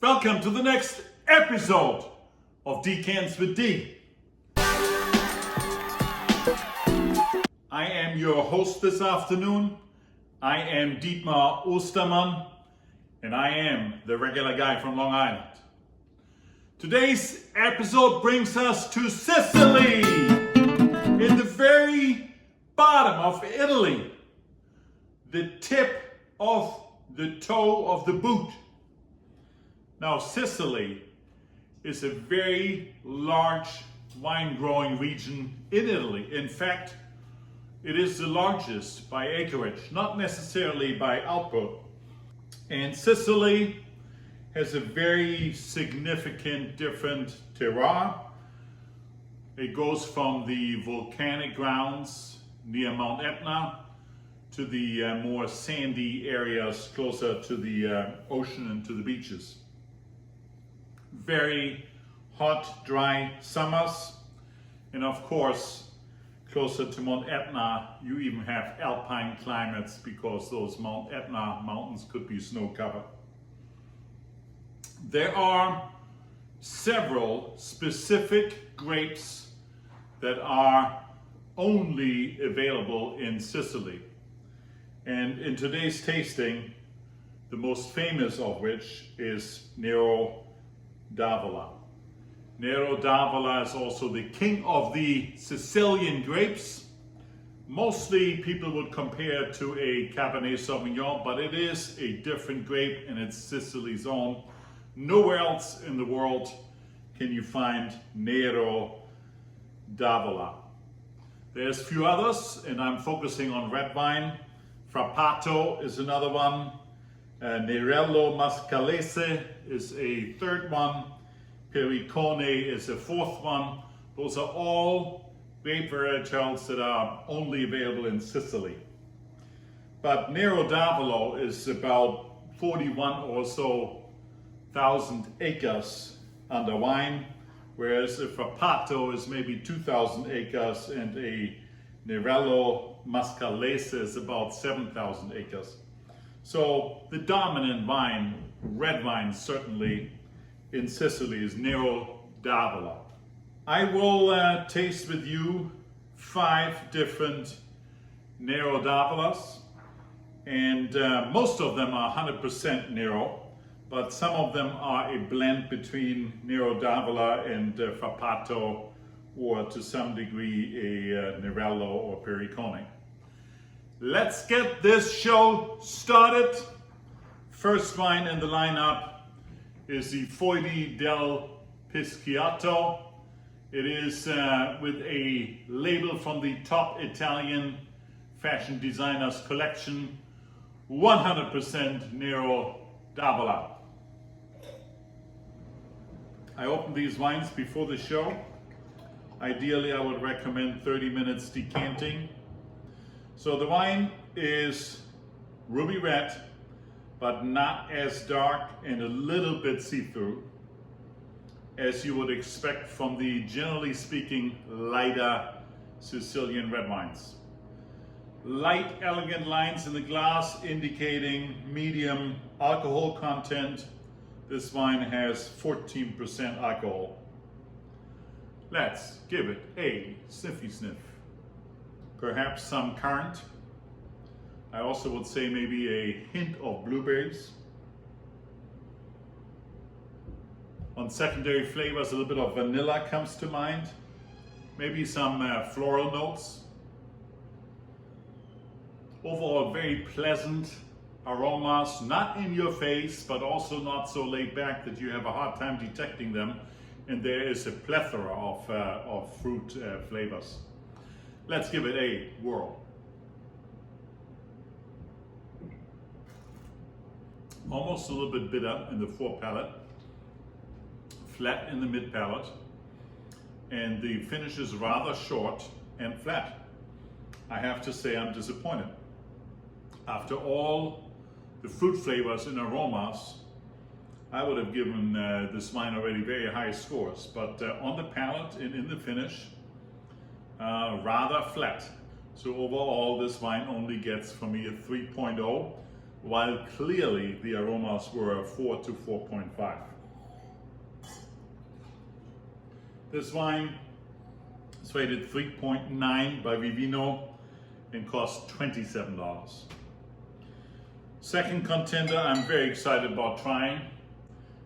Welcome to the next episode of Decants with D. I am your host this afternoon. I am Dietmar Ostermann, and I am the regular guy from Long Island. Today's episode brings us to Sicily, in the very bottom of Italy, the tip of the toe of the boot. Now, Sicily is a very large wine growing region in Italy. In fact, it is the largest by acreage, not necessarily by output. And Sicily has a very significant different terroir. It goes from the volcanic grounds near Mount Etna to the more sandy areas closer to the ocean and to the beaches. Very hot, dry summers, and of course, closer to Mount Etna, you even have alpine climates because those Mount Etna mountains could be snow-covered. There are several specific grapes that are only available in Sicily. And in today's tasting, the most famous of which is Nero D'Avola. Nero D'Avola is also the king of the Sicilian grapes. Mostly people would compare it to a Cabernet Sauvignon, but it is a different grape and it's Sicily's own. Nowhere else in the world can you find Nero D'Avola. There's a few others, and I'm focusing on red wine. Frappato is another one. Nerello Mascalese is a third one. Pericone is a fourth one. Those are all grape varietals that are only available in Sicily. But Nero D'Avola is about 41 or so thousand acres under wine, whereas a Frappato is maybe 2,000 acres and a Nerello Mascalese is about 7,000 acres. So the dominant wine, red wine certainly, in Sicily is Nero D'Avola. I will taste with you 5 different Nero D'Avolas, and most of them are 100% Nero, but some of them are a blend between Nero D'Avola and Frappato, or to some degree a Nerello or Pericone. Let's get this show started. First wine in the lineup is the Foid del Pisciato. It is with a label from the top Italian fashion designers collection, 100% Nero D'Avola. I opened these wines before the show. Ideally, I would recommend 30 minutes decanting. So the wine is ruby red, but not as dark and a little bit see-through as you would expect from the, generally speaking, lighter Sicilian red wines. Light, elegant lines in the glass indicating medium alcohol content. This wine has 14% alcohol. Let's give it a sniffy sniff. Perhaps some currant. I also would say maybe a hint of blueberries. On secondary flavors, a little bit of vanilla comes to mind. Maybe some floral notes. Overall, very pleasant aromas, not in your face, but also not so laid back that you have a hard time detecting them. And there is a plethora of fruit flavors. Let's give it a whirl. Almost a little bit bitter in the fore palate, flat in the mid palate, and the finish is rather short and flat. I have to say I'm disappointed. After all the fruit flavors and aromas, I would have given this wine already very high scores, but on the palate and in the finish, rather flat. So overall, this wine only gets from me a 3.0. while clearly the aromas were 4 to 4.5. This wine is rated 3.9 by Vivino and costs $27. Second contender I'm very excited about trying.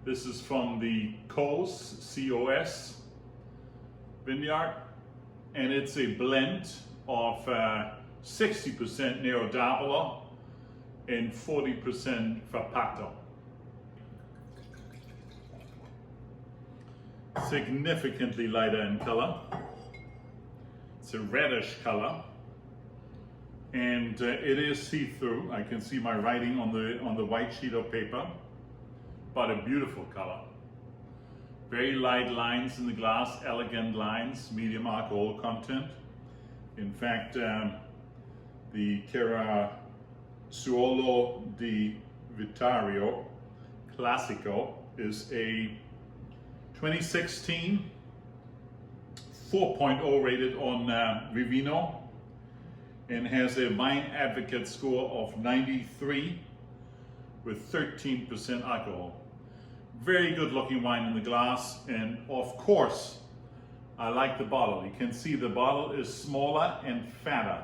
This is from the COS, C-O-S Vineyard, and it's a blend of 60% Nero D'Avola and 40% Frappato. Significantly lighter in color. It's a reddish color, and it is see-through. I can see my writing on the white sheet of paper, but a beautiful color. Very light lines in the glass, elegant lines, medium alcohol content. In fact, the Suolo di Vittorio Classico is a 2016 4.0 rated on Vivino and has a Wine Advocate score of 93 with 13% alcohol. Very good looking wine in the glass, and of course I like the bottle. You can see the bottle is smaller and fatter.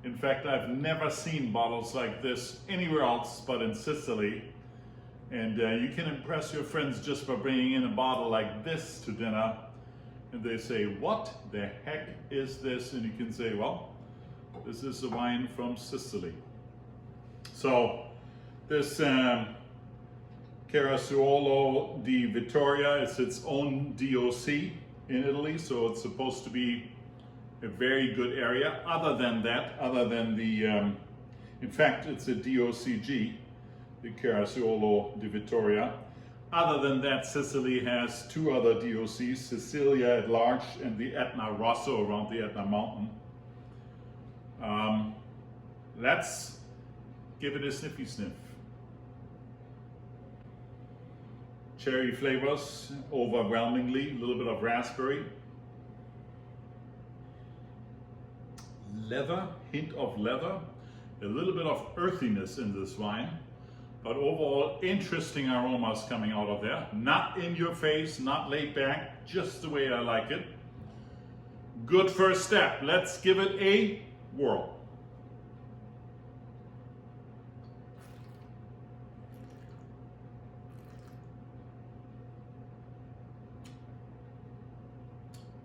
In fact, I've never seen bottles like this anywhere else but in Sicily. And you can impress your friends just by bringing in a bottle like this to dinner. And they say, what the heck is this? And you can say, well, this is a wine from Sicily. So this Suolo di Vittoria is its own DOC in Italy. So it's supposed to be a very good area. Other than that, other than the, in fact, it's a DOCG, the Suolo di Vittoria. Other than that, Sicily has two other DOCs, Sicilia at large and the Etna Rosso around the Etna mountain. Let's give it a sniffy sniff. Cherry flavors, overwhelmingly, a little bit of raspberry. Leather, hint of leather, a little bit of earthiness in this wine, but overall interesting aromas coming out of there. Not in your face, not laid back, just the way I like it. Good first step. Let's give it a whirl.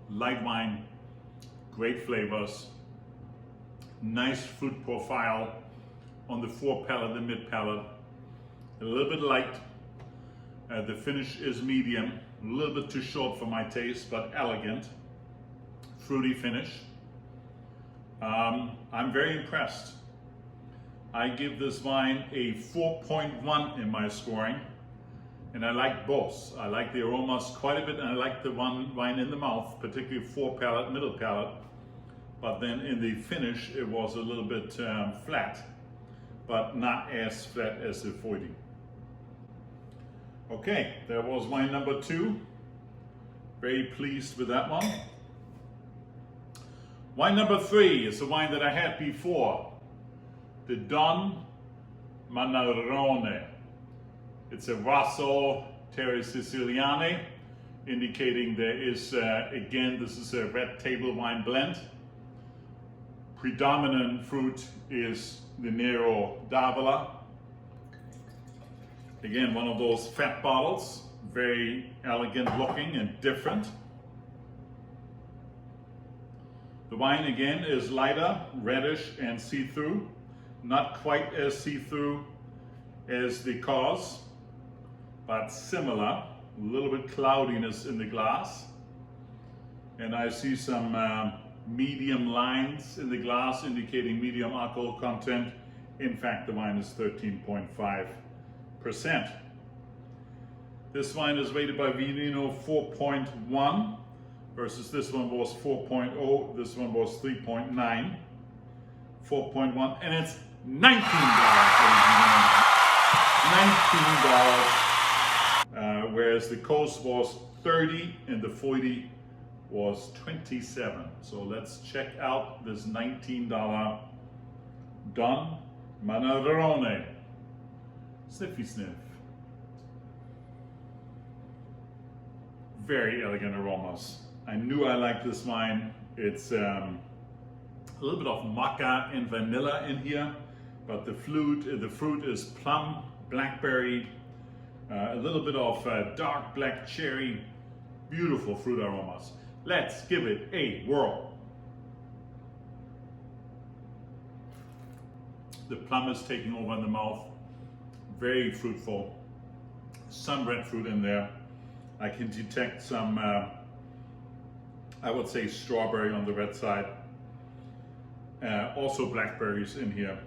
Light wine, great flavors. Nice fruit profile on the fore palate, the mid palate. A little bit light. The finish is medium. A little bit too short for my taste, but elegant. Fruity finish. I'm very impressed. I give this wine a 4.1 in my scoring. And I like both. I like the aromas quite a bit, and I like the wine in the mouth, particularly fore palate, middle palate. But then in the finish, it was a little bit flat, but not as flat as the Foid. Okay, that was wine number 2. Very pleased with that one. Wine number 3 is a wine that I had before, the Don Mannarone. It's a Rosso Terre Siciliane, indicating there is, again, this is a red table wine blend. Predominant fruit is the Nero D'Avola. Again, one of those fat bottles, very elegant looking and different. The wine again is lighter, reddish and see-through. Not quite as see-through as the COS, but similar. A little bit cloudiness in the glass. And I see some medium lines in the glass indicating medium alcohol content. In fact, the wine is 13.5%. This wine is rated by Vivino 4.1 versus this one was 4.0, this one was 3.9, 4.1, and it's $19. $19, whereas the Coast was 30 and the Foid was 27. So let's check out this $19 Don Mannarone. Sniffy sniff. Very elegant aromas. I knew I liked this wine. It's a little bit of maca and vanilla in here, but the fruit is plum, blackberry, a little bit of dark black cherry. Beautiful fruit aromas. Let's give it a whirl. The plum is taking over in the mouth. Very fruitful. Some red fruit in there. I can detect some, I would say strawberry on the red side. Also blackberries in here.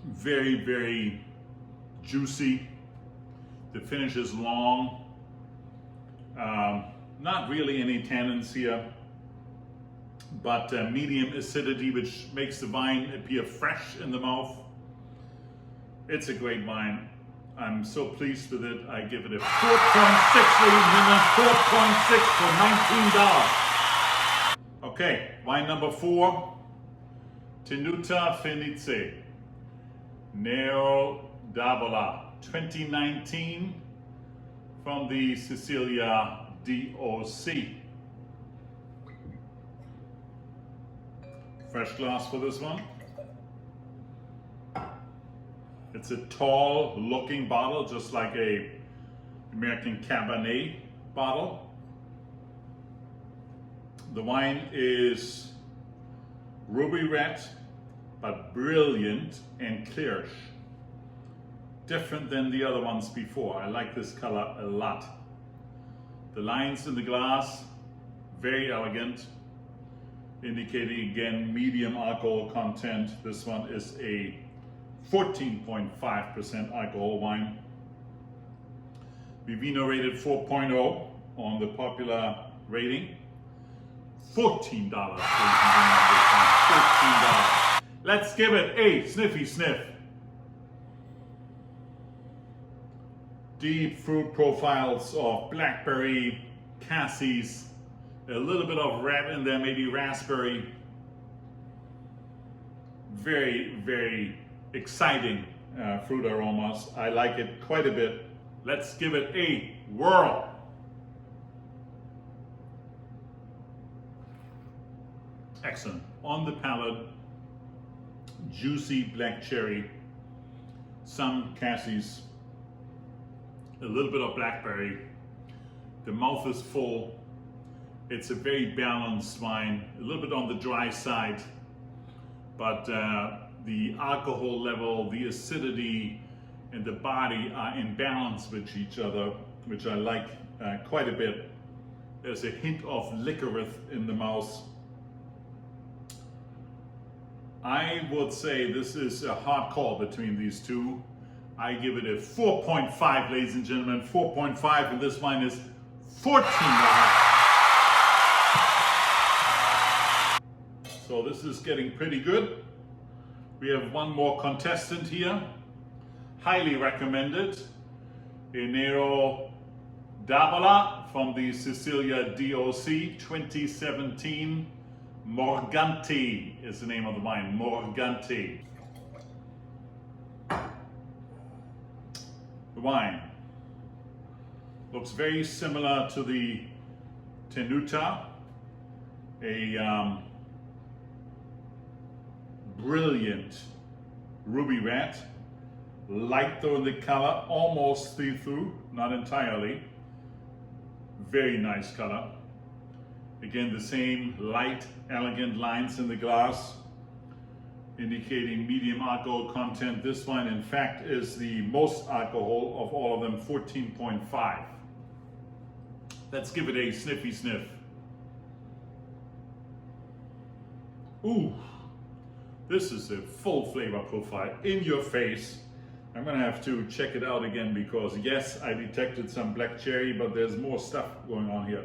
Very, very juicy. The finish is long. Not really any tannins here, but medium acidity, which makes the wine appear fresh in the mouth. It's a great wine. I'm so pleased with it. I give it a 4.6, ladies and gentlemen, 4.6 for $19. Okay, wine number 4, Tenuta Fenice, Nero D'Avola, 2019, from the Sicilia DOC. Fresh glass for this one. It's a tall looking bottle, just like a American Cabernet bottle. The wine is ruby red, but brilliant and clearish. Different than the other ones before. I like this color a lot. The lines in the glass, very elegant, indicating again medium alcohol content. This one is a 14.5% alcohol wine. Vivino rated 4.0 on the popular rating. $14. $14. Let's give it a sniffy sniff. Deep fruit profiles of blackberry, cassis, a little bit of red in there, maybe raspberry. Very, very exciting fruit aromas. I like it quite a bit. Let's give it a whirl. Excellent. On the palate, juicy black cherry, some cassis, a little bit of blackberry. The mouth is full. It's a very balanced wine, a little bit on the dry side, but the alcohol level, the acidity, and the body are in balance with each other, which I like quite a bit. There's a hint of licorice in the mouth. I would say this is a hard call between these two. I give it a 4.5, ladies and gentlemen, 4.5, and this wine is $14. So this is getting pretty good. We have one more contestant here. Highly recommended. Nero D'Avola from the Sicilia DOC 2017. Morgante is the name of the wine. Morgante. The wine looks very similar to the Tenuta. A brilliant ruby red, light though in the color, almost see-through, not entirely. Very nice color. Again, the same light, elegant lines in the glass, indicating medium alcohol content. This one, in fact, is the most alcohol of all of them, 14.5. Let's give it a sniffy sniff. Ooh. This is a full flavor profile, in your face. I'm gonna have to check it out again because yes, I detected some black cherry, but there's more stuff going on here.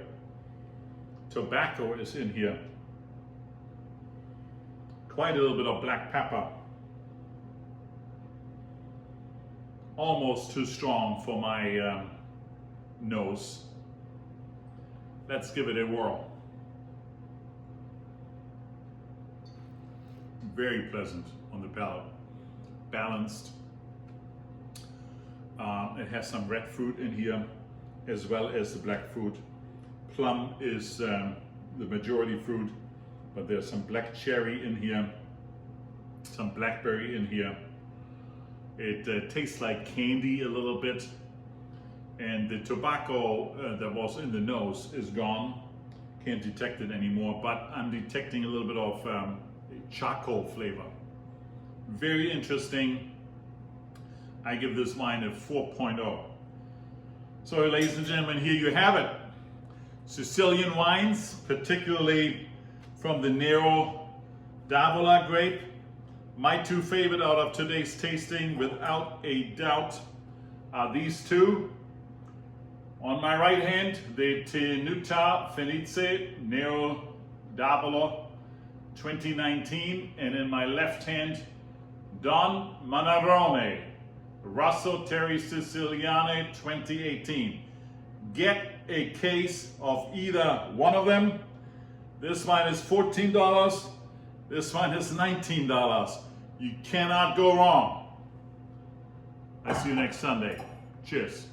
Tobacco is in here. Quite a little bit of black pepper. Almost too strong for my nose. Let's give it a whirl. Very pleasant on the palate. Balanced. It has some red fruit in here as well as the black fruit. Plum is the majority fruit, but there's some black cherry in here, some blackberry in here. It tastes like candy a little bit, and the tobacco that was in the nose is gone. Can't detect it anymore, but I'm detecting a little bit of charcoal flavor. Very interesting. I give this wine a 4.0. So ladies and gentlemen, here you have it. Sicilian wines, particularly from the Nero D'Avola grape. My two favorite out of today's tasting, without a doubt, are these two. On my right hand, the Tenuta Fenice Nero D'Avola 2019, and in my left hand, Don Mannarone Rosso Terre Siciliane 2018. Get a case of either one of them. This wine is $14. This wine is $19. You cannot go wrong. I see you next Sunday. Cheers.